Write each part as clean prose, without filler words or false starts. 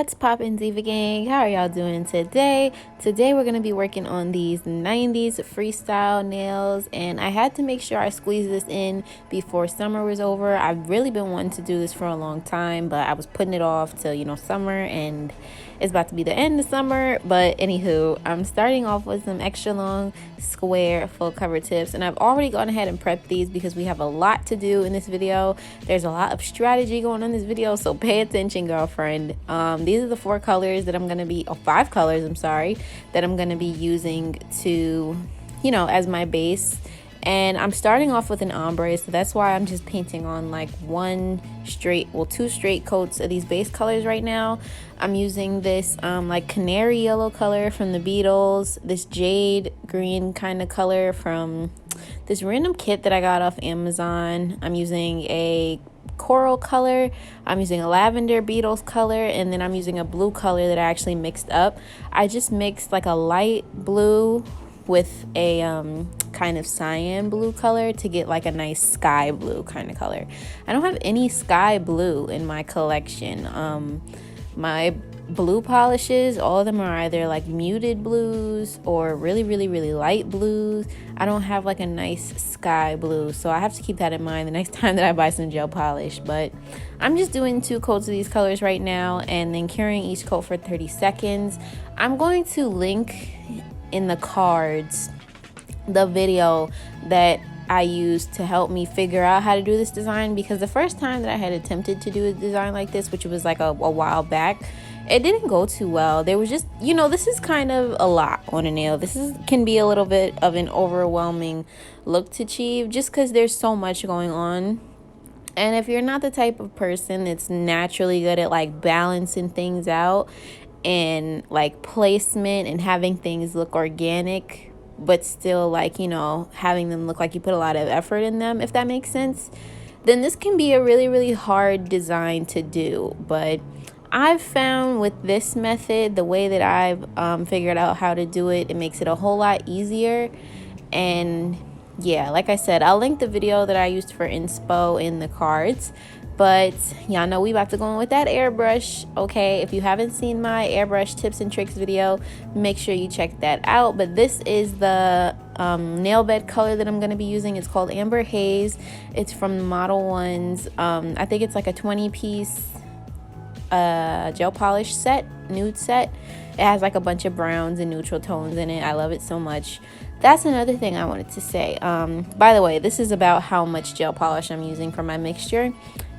What's poppin', Diva gang? How are y'all doing today? Today we're going to be working on these 90s freestyle nails, and I had to make sure I squeezed this in before summer was over. I've really been wanting to do this for a long time, but I was putting it off till, summer, and it's about to be the end of summer. But anywho, I'm starting off with some extra long square full cover tips, and I've already gone ahead and prepped these because we have a lot to do in this video. There's a lot of strategy going on in this video, so pay attention, girlfriend. These are the 5 colors that I'm going to be using to, as my base. And I'm starting off with an ombre, so that's why I'm just painting on like 2 straight coats of these base colors right now. I'm using this like canary yellow color from the Beatles, this jade green kind of color from this random kit that I got off Amazon. I'm using a coral color, I'm using a lavender Beatles color, and then I'm using a blue color that I actually mixed up. I just mixed like a light blue with a kind of cyan blue color to get like a nice sky blue kind of color. I don't have any sky blue in my collection. My blue polishes, all of them are either like muted blues or really light blues. I don't have like a nice sky blue, so I have to keep that in mind the next time that I buy some gel polish. But I'm just doing 2 coats of these colors right now and then curing each coat for 30 seconds. I'm going to link in the cards the video that I used to help me figure out how to do this design, because the first time that I had attempted to do a design like this, which was like a while back, it didn't go too well. There was just, this is kind of a lot on a nail. Can be a little bit of an overwhelming look to achieve just because there's so much going on. And if you're not the type of person that's naturally good at like balancing things out and like placement and having things look organic, but still like, having them look like you put a lot of effort in them, if that makes sense, then this can be a really hard design to do. But I've found with this method, the way that I've figured out how to do it, it makes it a whole lot easier. And yeah, like I said, I'll link the video that I used for inspo in the cards. But y'all know we about to go in with that airbrush, okay? If you haven't seen my airbrush tips and tricks video, make sure you check that out. But this is the nail bed color that I'm going to be using. It's called Amber Haze. It's from the Model Ones. I think it's like a 20-piece gel polish set, nude set. It has like a bunch of browns and neutral tones in it. I love it so much. That's another thing I wanted to say. By the way, this is about how much gel polish I'm using for my mixture.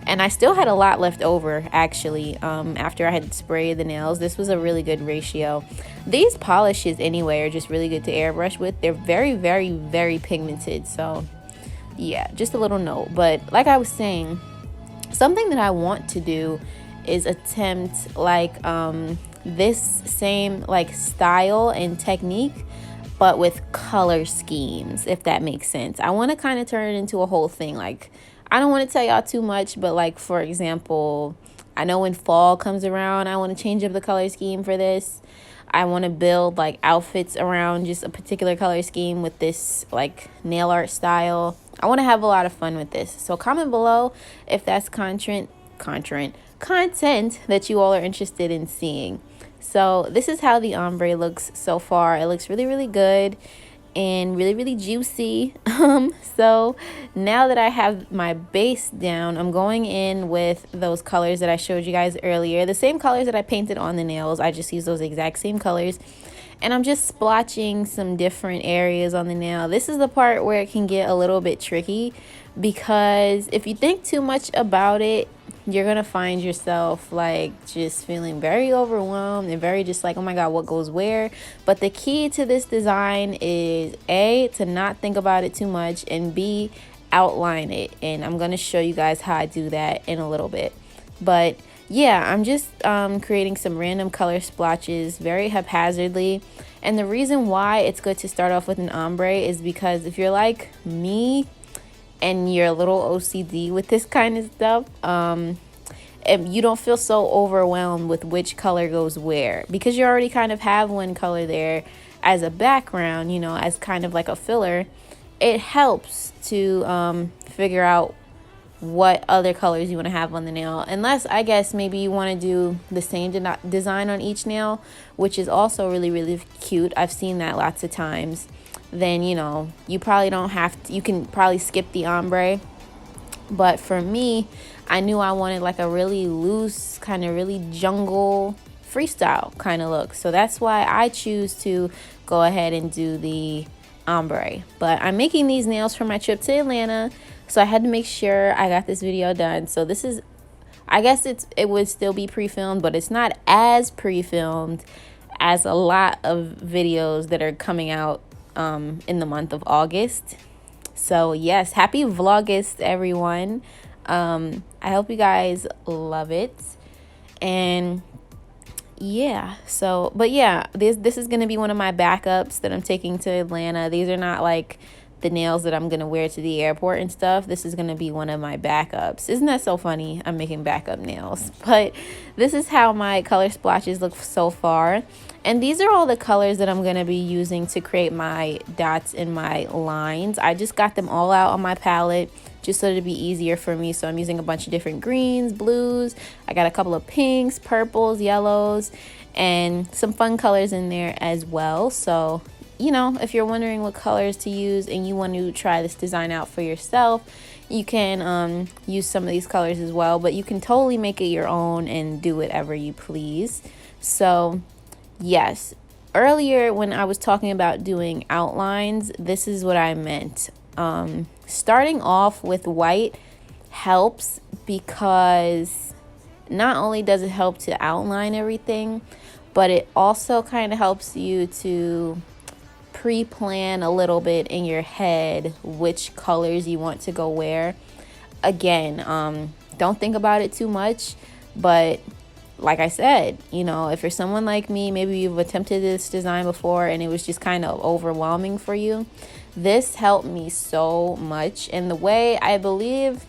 And I still had a lot left over, actually, after I had sprayed the nails. This was a really good ratio. These polishes, anyway, are just really good to airbrush with. They're very pigmented. So, yeah, just a little note. But like I was saying, something that I want to do is attempt, like, this same, like, style and technique, but with color schemes, if that makes sense. I want to kind of turn it into a whole thing, like, I don't want to tell y'all too much, but like, for example, I know when fall comes around, I want to change up the color scheme for this. I want to build like outfits around just a particular color scheme with this like nail art style. I want to have a lot of fun with this. So comment below if that's content that you all are interested in seeing. So this is how the ombre looks so far. It looks really good and really juicy. So now that I have my base down, I'm going in with those colors that I showed you guys earlier, the same colors that I painted on the nails. I just use those exact same colors, and I'm just splotching some different areas on the nail. This is the part where it can get a little bit tricky, because if you think too much about it, you're gonna find yourself like just feeling very overwhelmed and very just like, oh my god, what goes where? But the key to this design is A, to not think about it too much, and B, outline it. And I'm gonna show you guys how I do that in a little bit. But yeah, I'm just creating some random color splotches very haphazardly. And the reason why it's good to start off with an ombre is because if you're like me and you're a little OCD with this kind of stuff, and you don't feel so overwhelmed with which color goes where, because you already kind of have one color there as a background, as kind of like a filler. It helps to figure out what other colors you want to have on the nail, unless I guess maybe you want to do the same design on each nail, which is also really, really cute. I've seen that lots of times. Then, you know, you probably don't have to, you can probably skip the ombre. But for me, I knew I wanted like a really loose, kind of really jungle freestyle kind of look. So that's why I choose to go ahead and do the ombre. But I'm making these nails for my trip to Atlanta, so I had to make sure I got this video done. So this is, I guess it would still be pre-filmed, but it's not as pre-filmed as a lot of videos that are coming out in the month of August. So yes, happy Vlogust, everyone. I hope you guys love it. And yeah, so, but yeah, this is gonna be one of my backups that I'm taking to Atlanta. These are not like the nails that I'm gonna wear to the airport and stuff. This is gonna be one of my backups. Isn't that so funny? I'm making backup nails. But this is how my color splotches look so far. And these are all the colors that I'm gonna be using to create my dots and my lines. I just got them all out on my palette just so it'd be easier for me. So I'm using a bunch of different greens, blues. I got a couple of pinks, purples, yellows, and some fun colors in there as well. So, you know, if you're wondering what colors to use and you want to try this design out for yourself, you can use some of these colors as well, but you can totally make it your own and do whatever you please. So yes, earlier when I was talking about doing outlines, this is what I meant. Starting off with white helps because not only does it help to outline everything, but it also kind of helps you to pre-plan a little bit in your head which colors you want to go where. Again, don't think about it too much, but like I said, you know, if you're someone like me, maybe you've attempted this design before and it was just kind of overwhelming for you, this helped me so much. And the way, I believe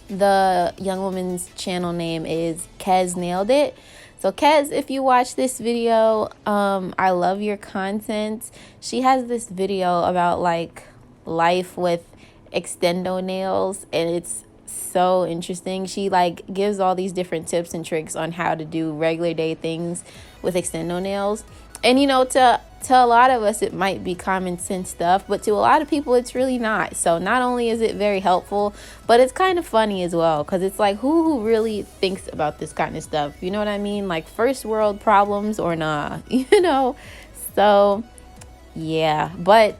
the young woman's channel name is Kez Nailed It. So Kez, if you watch this video, I love your content. She has this video about like life with extendo nails, and it's so interesting. She like gives all these different tips and tricks on how to do regular day things with extendo nails. And you know, to a lot of us it might be common sense stuff, but to a lot of people it's really not. So not only is it very helpful, but it's kind of funny as well, because it's like who really thinks about this kind of stuff, you know what I mean? Like first world problems or nah, you know? So yeah, but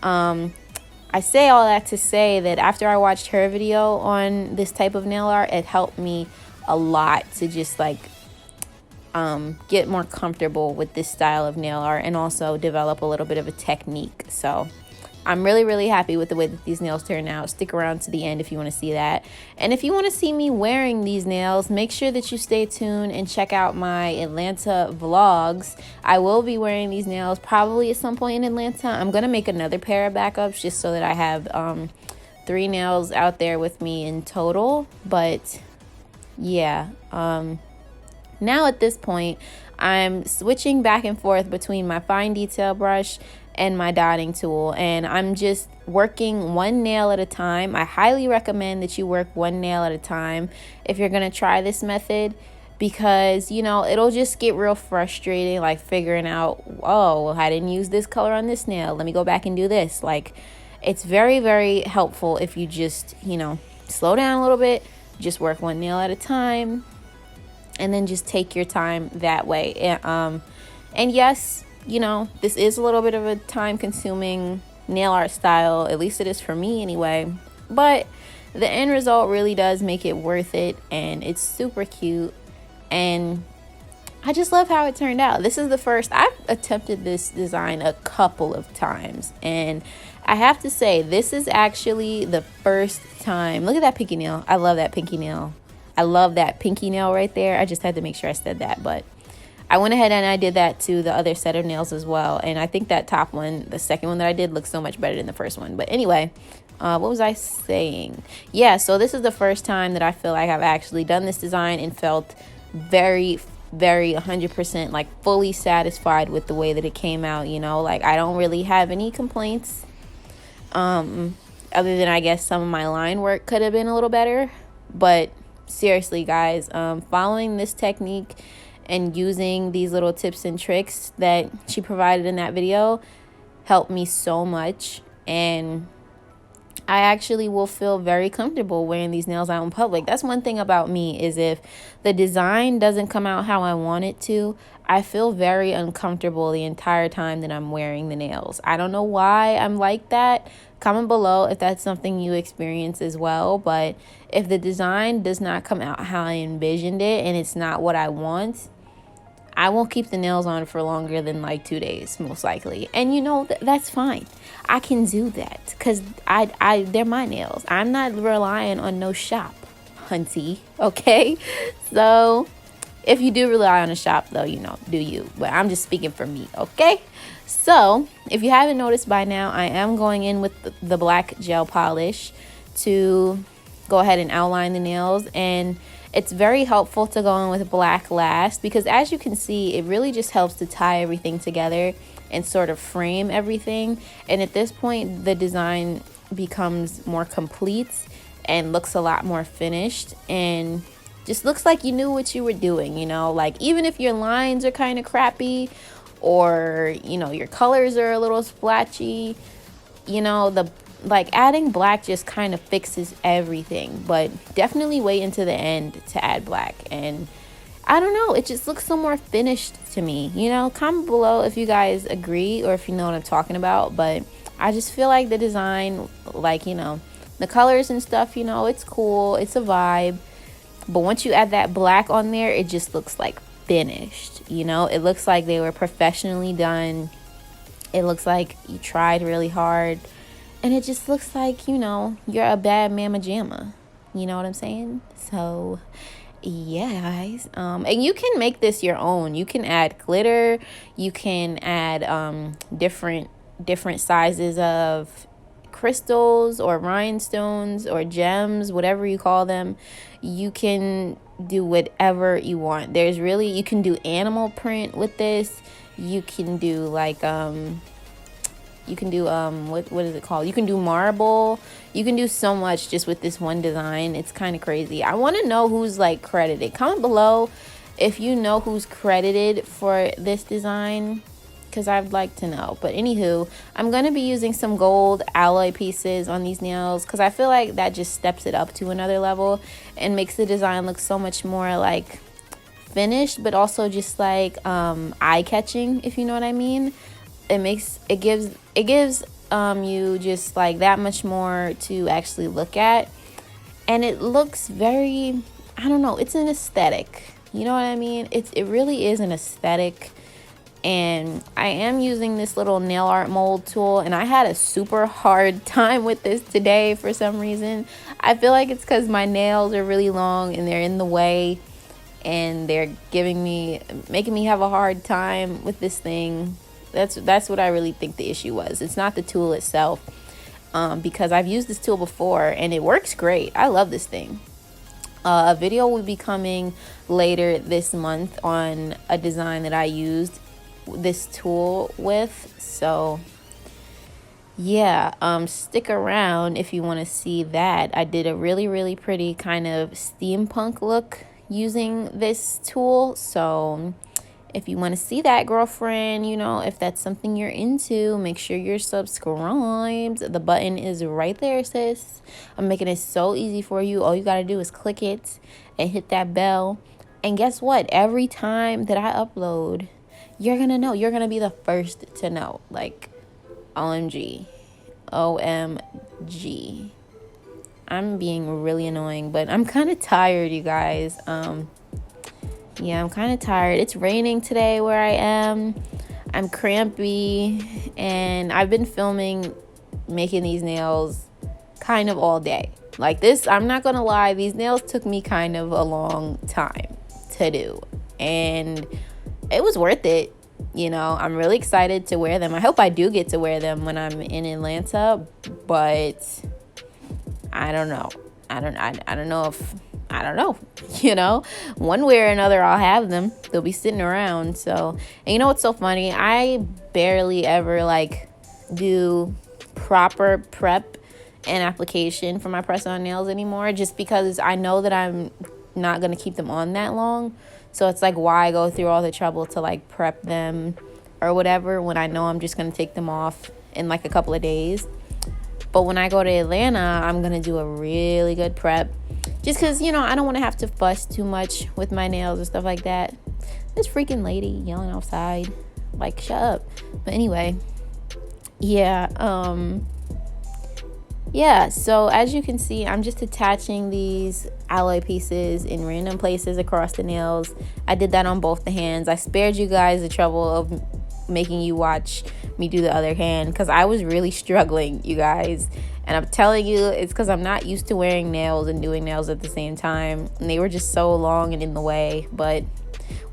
I say all that to say that after I watched her video on this type of nail art, it helped me a lot to just like get more comfortable with this style of nail art and also develop a little bit of a technique. So I'm really, really happy with the way that these nails turn out. Stick around to the end if you want to see that. And if you want to see me wearing these nails, make sure that you stay tuned and check out my Atlanta vlogs. I will be wearing these nails probably at some point in Atlanta. I'm going to make another pair of backups just so that I have 3 nails out there with me in total. But yeah, now at this point, I'm switching back and forth between my fine detail brush and my dotting tool, and I'm just working one nail at a time. I highly recommend that you work one nail at a time if you're gonna try this method, because you know it'll just get real frustrating, like figuring out, oh well, I didn't use this color on this nail, let me go back and do this. Like it's very, very helpful if you just, you know, slow down a little bit, just work one nail at a time, and then just take your time that way. And yes, you know, this is a little bit of a time-consuming nail art style, at least it is for me anyway, but the end result really does make it worth it, and it's super cute, and I just love how it turned out. This is the first, I've attempted this design a couple of times, and I have to say, this is actually the first time. Look at that pinky nail. I love that pinky nail. I love that pinky nail right there. I just had to make sure I said that, but I went ahead and I did that to the other set of nails as well. And I think that top one, the second one that I did, looks so much better than the first one. But anyway, what was I saying? Yeah, so this is the first time that I feel like I've actually done this design and felt very, very 100% like fully satisfied with the way that it came out. You know, like I don't really have any complaints. other than I guess some of my line work could have been a little better. But seriously, guys, following this technique and using these little tips and tricks that she provided in that video helped me so much. And I actually will feel very comfortable wearing these nails out in public. That's one thing about me, is if the design doesn't come out how I want it to, I feel very uncomfortable the entire time that I'm wearing the nails. I don't know why I'm like that. Comment below if that's something you experience as well. But if the design does not come out how I envisioned it and it's not what I want, I won't keep the nails on for longer than like 2 days, most likely. And you know, that's fine. I can do that because they're my nails. I'm not relying on no shop, hunty, okay? So if you do rely on a shop though, you know, do you. But I'm just speaking for me, okay? So if you haven't noticed by now, I am going in with the black gel polish to go ahead and outline the nails. And it's very helpful to go in with black last, because as you can see, it really just helps to tie everything together and sort of frame everything. And at this point, the design becomes more complete and looks a lot more finished and just looks like you knew what you were doing, you know? Like, even if your lines are kind of crappy or, you know, your colors are a little splotchy, you know, like adding black just kind of fixes everything. But definitely wait until the end to add black. And I don't know, it just looks so more finished to me. You know, comment below if you guys agree or if you know what I'm talking about. But I just feel like the design, like, you know, the colors and stuff, you know, it's cool, it's a vibe. But once you add that black on there, it just looks like finished. You know, it looks like they were professionally done. It looks like you tried really hard. And it just looks like, you know, you're a bad mama jamma. You know what I'm saying? So, yeah, guys. And you can make this your own. You can add glitter. You can add different sizes of crystals or rhinestones or gems, whatever you call them. You can do whatever you want. You can do animal print with this. You can do like you can do what is it called? You can do marble. You can do so much just with this one design. It's kind of crazy. I want to know who's like credited. Comment below if you know who's credited for this design, because I'd like to know. But anywho, I'm going to be using some gold alloy pieces on these nails because I feel like that just steps it up to another level and makes the design look so much more like finished, but also just like eye-catching, if you know what I mean. It gives you just like that much more to actually look at, and it looks very, I don't know, it's an aesthetic, you know what I mean? It really is an aesthetic. And I am using this little nail art mold tool, and I had a super hard time with this today for some reason. I feel like it's because my nails are really long and they're in the way, and they're making me have a hard time with this thing. That's what I really think the issue was. It's not the tool itself, because I've used this tool before and it works great. I love this thing. A video will be coming later this month on a design that I used this tool with. So yeah, stick around if you want to see that. I did a really pretty kind of steampunk look using this tool. So if you want to see that, girlfriend, you know, if that's something you're into, make sure you're subscribed. The button is right there, sis. I'm making it so easy for you. All you got to do is click it and hit that bell. And guess what? Every time that I upload, you're going to know. You're going to be the first to know. Like, OMG. OMG. I'm being really annoying, but I'm kind of tired, you guys. Yeah, I'm kind of tired. It's raining today where I am. I'm crampy, and I've been filming making these nails kind of all day. Like this, I'm not gonna lie, these nails took me kind of a long time to do, and it was worth it. You know, I'm really excited to wear them. I hope I do get to wear them when I'm in Atlanta, but I don't know. I don't know, you know, one way or another, I'll have them. They'll be sitting around. So, and you know what's so funny? I barely ever like do proper prep an application for my press-on nails anymore, just because I know that I'm not going to keep them on that long. So it's like, why go through all the trouble to like prep them or whatever when I know I'm just going to take them off in like a couple of days. But when I go to Atlanta, I'm going to do a really good prep, just because, you know, I don't want to have to fuss too much with my nails and stuff like that. This freaking lady yelling outside, like, shut up. But anyway, yeah, so as you can see, I'm just attaching these alloy pieces in random places across the nails. I did that on both the hands. I spared you guys the trouble of making you watch me do the other hand, because I was really struggling, you guys. And I'm telling you, it's because I'm not used to wearing nails and doing nails at the same time, and they were just so long and in the way. But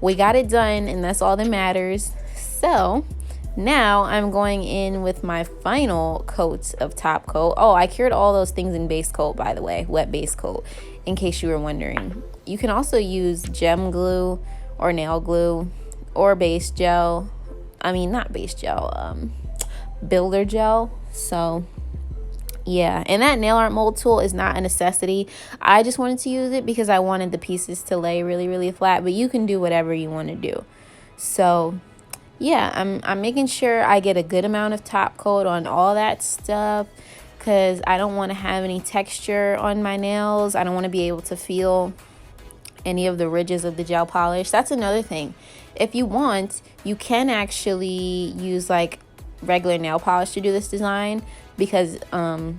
we got it done, and that's all that matters. So now I'm going in with my final coats of top coat. Oh, I cured all those things in base coat, by the way, wet base coat, in case you were wondering. You can also use gem glue or nail glue or base gel. I mean, not base gel, builder gel. So yeah, and that nail art mold tool is not a necessity. I just wanted to use it because I wanted the pieces to lay really, really flat, but you can do whatever you want to do. So yeah, I'm making sure I get a good amount of top coat on all that stuff, because I don't want to have any texture on my nails. I don't want to be able to feel any of the ridges of the gel polish. That's another thing. If you want, you can actually use like regular nail polish to do this design, because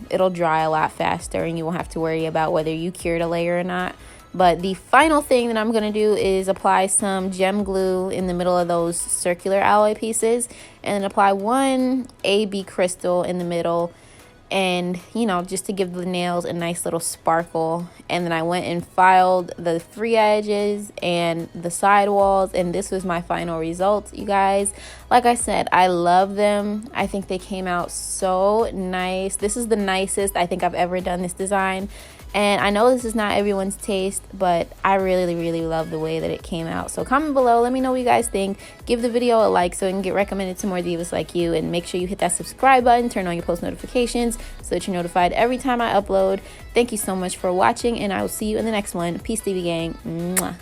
it'll dry a lot faster and you won't have to worry about whether you cured a layer or not. But the final thing that I'm going to do is apply some gem glue in the middle of those circular alloy pieces, and apply one AB crystal in the middle, and you know, just to give the nails a nice little sparkle. And then I went and filed the free edges and the side walls, and this was my final result, you guys. Like I said, I love them. I think they came out so nice. This is the nicest I think I've ever done this design. And I know this is not everyone's taste, but I really, really love the way that it came out. So comment below, let me know what you guys think. Give the video a like so it can get recommended to more divas like you. And make sure you hit that subscribe button, turn on your post notifications so that you're notified every time I upload. Thank you so much for watching, and I will see you in the next one. Peace, Diva Gang. Mwah.